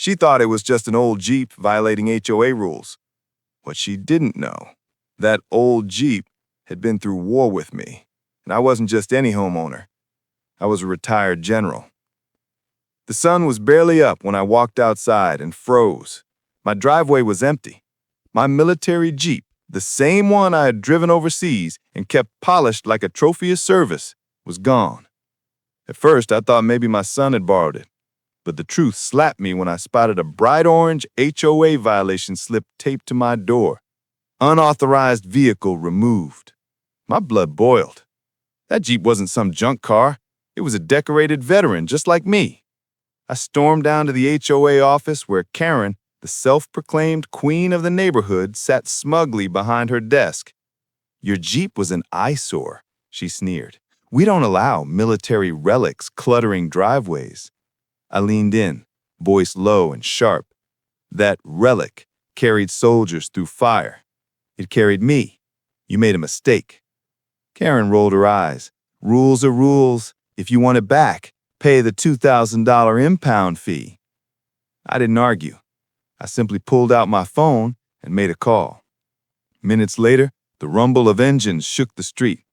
She thought it was just an old Jeep violating HOA rules. What she didn't know, that old Jeep had been through war with me, and I wasn't just any homeowner. I was a retired general. The sun was barely up when I walked outside and froze. My driveway was empty. My military Jeep, the same one I had driven overseas and kept polished like a trophy of service, was gone. At first, I thought maybe my son had borrowed it, but the truth slapped me when I spotted a bright orange HOA violation slip taped to my door. Unauthorized vehicle removed. My blood boiled. That Jeep wasn't some junk car. It was a decorated veteran just like me. I stormed down to the HOA office where Karen, the self-proclaimed queen of the neighborhood, sat smugly behind her desk. "Your Jeep was an eyesore," she sneered. "We don't allow military relics cluttering driveways." I leaned in, voice low and sharp. That relic carried soldiers through fire. It carried me. You made a mistake. Karen rolled her eyes. "Rules are rules. If you want it back, pay the $2,000 impound fee." I didn't argue. I simply pulled out my phone and made a call. Minutes later, the rumble of engines shook the street.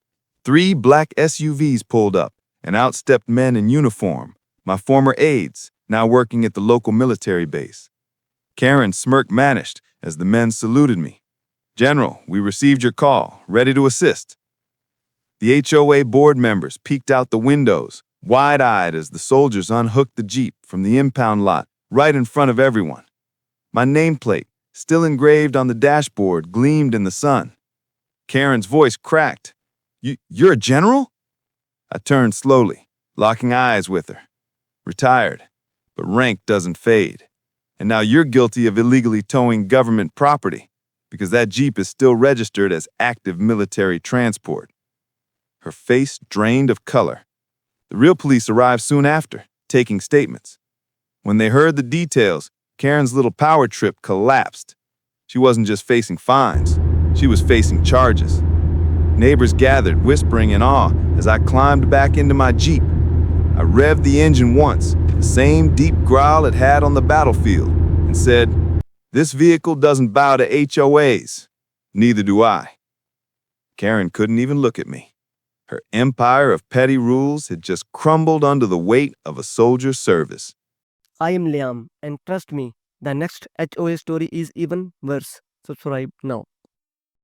3 black SUVs pulled up, and out stepped men in uniform, my former aides, now working at the local military base. Karen smirked managed as the men saluted me. "General, we received your call, ready to assist." The HOA board members peeked out the windows, wide-eyed as the soldiers unhooked the Jeep from the impound lot right in front of everyone. My nameplate, still engraved on the dashboard, gleamed in the sun. Karen's voice cracked. You're a general?" I turned slowly, locking eyes with her. "Retired, but rank doesn't fade. And now you're guilty of illegally towing government property, because that Jeep is still registered as active military transport." Her face drained of color. The real police arrived soon after, taking statements. When they heard the details, Karen's little power trip collapsed. She wasn't just facing fines, she was facing charges. Neighbors gathered, whispering in awe as I climbed back into my Jeep. I revved the engine once, the same deep growl it had on the battlefield, and said, "This vehicle doesn't bow to HOAs. Neither do I." Karen couldn't even look at me. Her empire of petty rules had just crumbled under the weight of a soldier's service. I am Liam, and trust me, the next HOA story is even worse. Subscribe now.